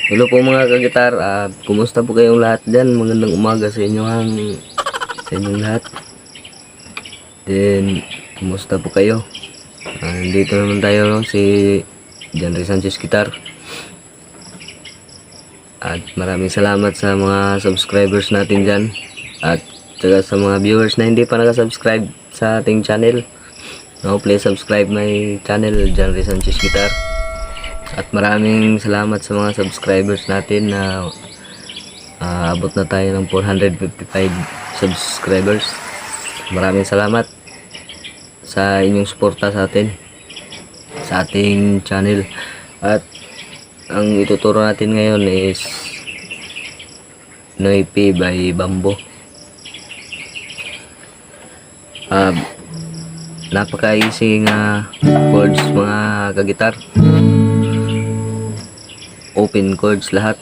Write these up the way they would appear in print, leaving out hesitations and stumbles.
Hello po mga kagitar, kumusta po kayong lahat dyan? Magandang umaga sa inyong lahat. Then, kumusta po kayo? Dito naman tayo, no? Si Janry Sanchez Guitar. At maraming salamat sa mga subscribers natin dyan. At saka sa mga viewers na hindi pa nakasubscribe sa ating channel. No, please subscribe my channel, Janry Sanchez Guitar. At maraming salamat sa mga subscribers natin na abot na tayo ng 455 subscribers. Maraming salamat sa inyong suporta sa atin, sa ating channel. At ang ituturo natin ngayon is Noipi by Bambo. Napaka-easy nga chords mga kagitar, open chords lahat.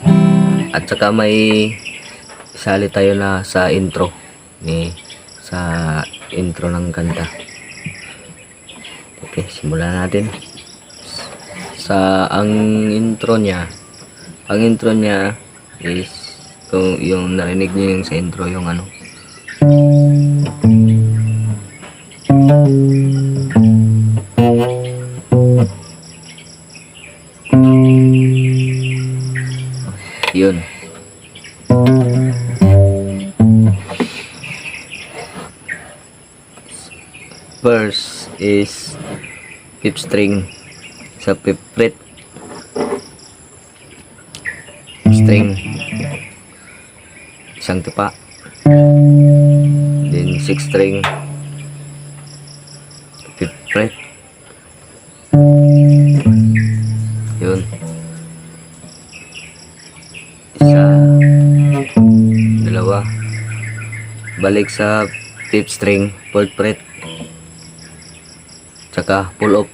At saka may isali tayo na sa intro ng kanta. Okay, simulan natin. Ang intro niya is kung yung narinig niyo yung sa intro, yung ano, yun. Verse is fifth string sa fifth fret, string, isang tipa, then sixth string, fifth fret, yun, isa, dalawa, balik sa fifth string, fourth fret, tsaka pull up.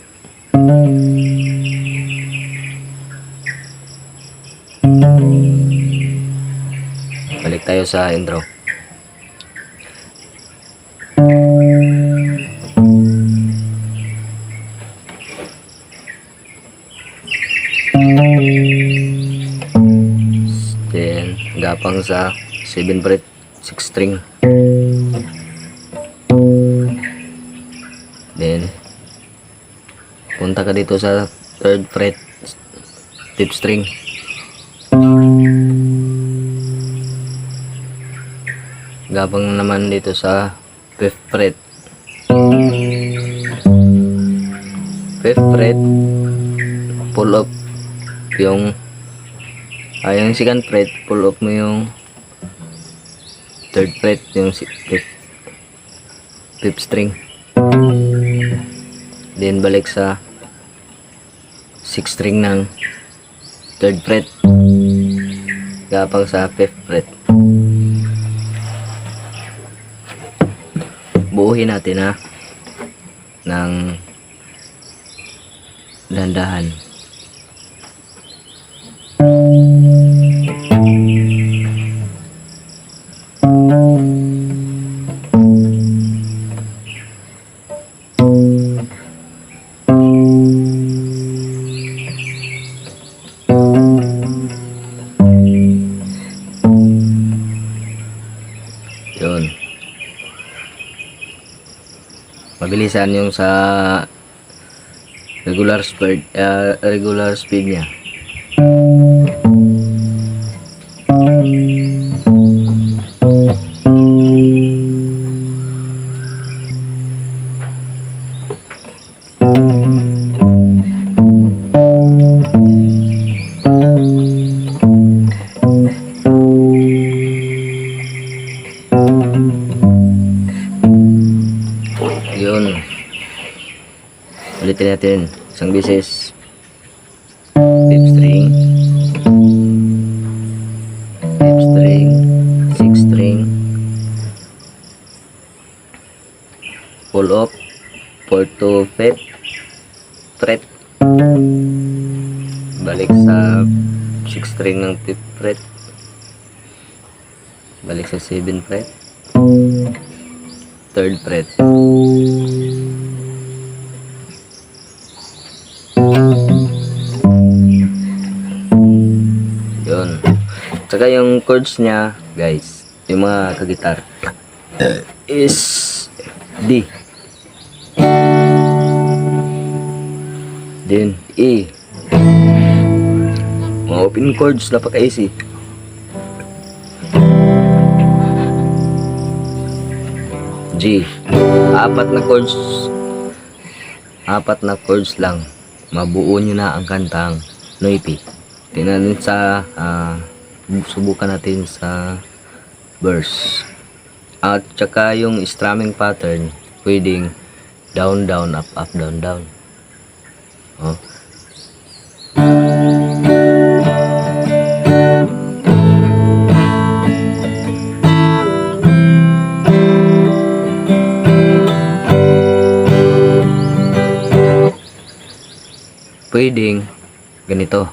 Balik tayo sa intro. Then gapang sa 7 fret, 6 string. Then punta ka dito sa 3rd fret, 5th string. Gapang naman dito sa 5th fret. 5th fret, pull up yung yung 2nd fret, pull up mo yung 3rd fret, yung 5th string. Then balik sa 6th string ng 3rd fret, gapang sa 5th fret. Buuhin natin ng dandahan. Yun. Mabilisan yung sa regular speed niya. Yun. Ulitin natin isang beses. 5th string, 5th string, 6th string, pull up 4 to 5th fret, balik sa 6th string ng 5th fret, balik sa 7th fret, 3rd fret. Tsaka yung chords niya, guys, yung mga kagitar is D. Then E. Mga open chords, napaka-easy. G. Apat na chords lang. Mabuo nyo na ang kantang Noity. Tingnan natin sa subukan natin sa verse. At tsaka yung strumming pattern, pwedeng down, down, up, up, down, down. Oh. Pwedeng ganito.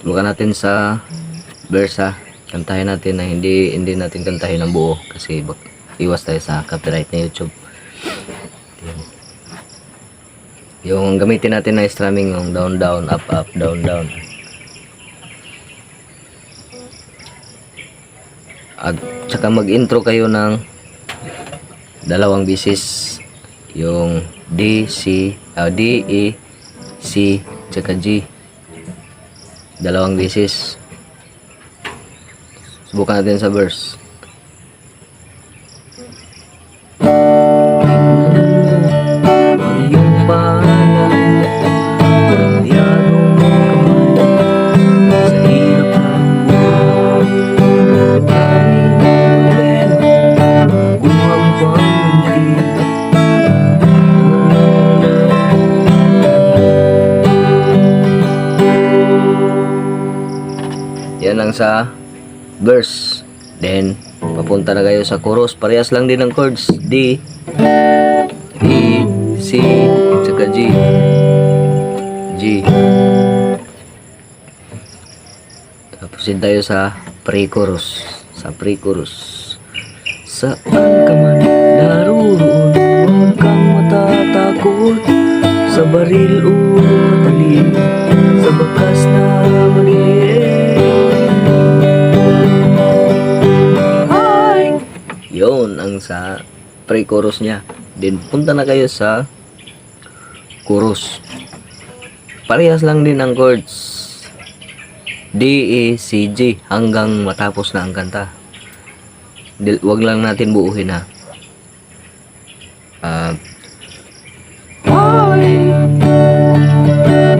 Subukan natin sa verse. Kantahin natin na hindi natin kantahin ang buo kasi iwas tayo sa copyright na YouTube. Yung gamitin natin na strumming yung down down, up up, down down. At saka mag-intro kayo ng dalawang bisis, yung D, C, D, E, C, tsaka G. Dalawang bisis. Subukan natin sa verse. Yung pangalan, Koreanong kamay, sa hirap ng buhay, daming problema, buwang pangiti. Yan ang sa verse. Then papunta na kayo sa chorus. Parehas lang din ng chords. D, E, C, tsaka G. G. Tapos din tayo sa pre-chorus. Saan ka man naroon, huwag kang matatakot. Sa baril o matalim, sa bakas na maliit. Yun ang sa pre-chorus niya. Then punta na kayo sa chorus. Parehas lang din ang chords. D, E, C, G hanggang matapos na ang kanta. Wag lang natin buuhin ha.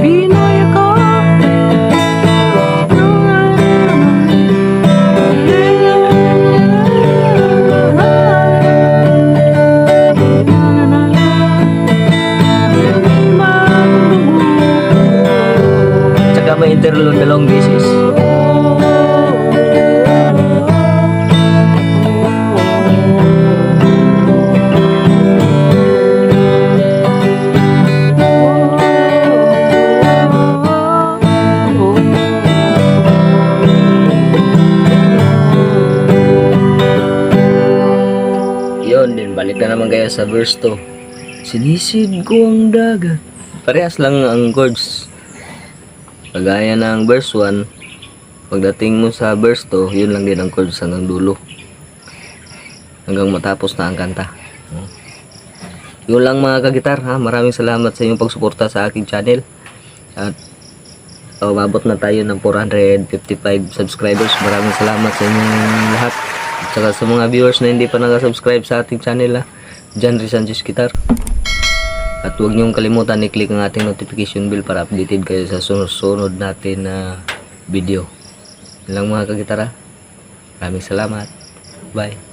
Binoy ka. May interlude na long basis. Yun din, balik na naman kayo sa verse 2. Sinisid ko ang dagat. Parehas lang ang chords. Kagaya ng verse 1, pagdating mo sa verse 2, yun lang din ang chords hanggang dulo. Hanggang matapos na ang kanta. Yun lang mga kagitar ha. Maraming salamat sa inyong pagsuporta sa aking channel. At umabot na tayo ng 455 subscribers. Maraming salamat sa inyong lahat. At saka sa mga viewers na hindi pa nag-subscribe sa ating channel ha. Janry Sanchez Guitar. At huwag niyong kalimutan i-click ang ating notification bell para updated kayo sa sunod natin na video. Yun lang mga kagitara. Maraming salamat. Bye.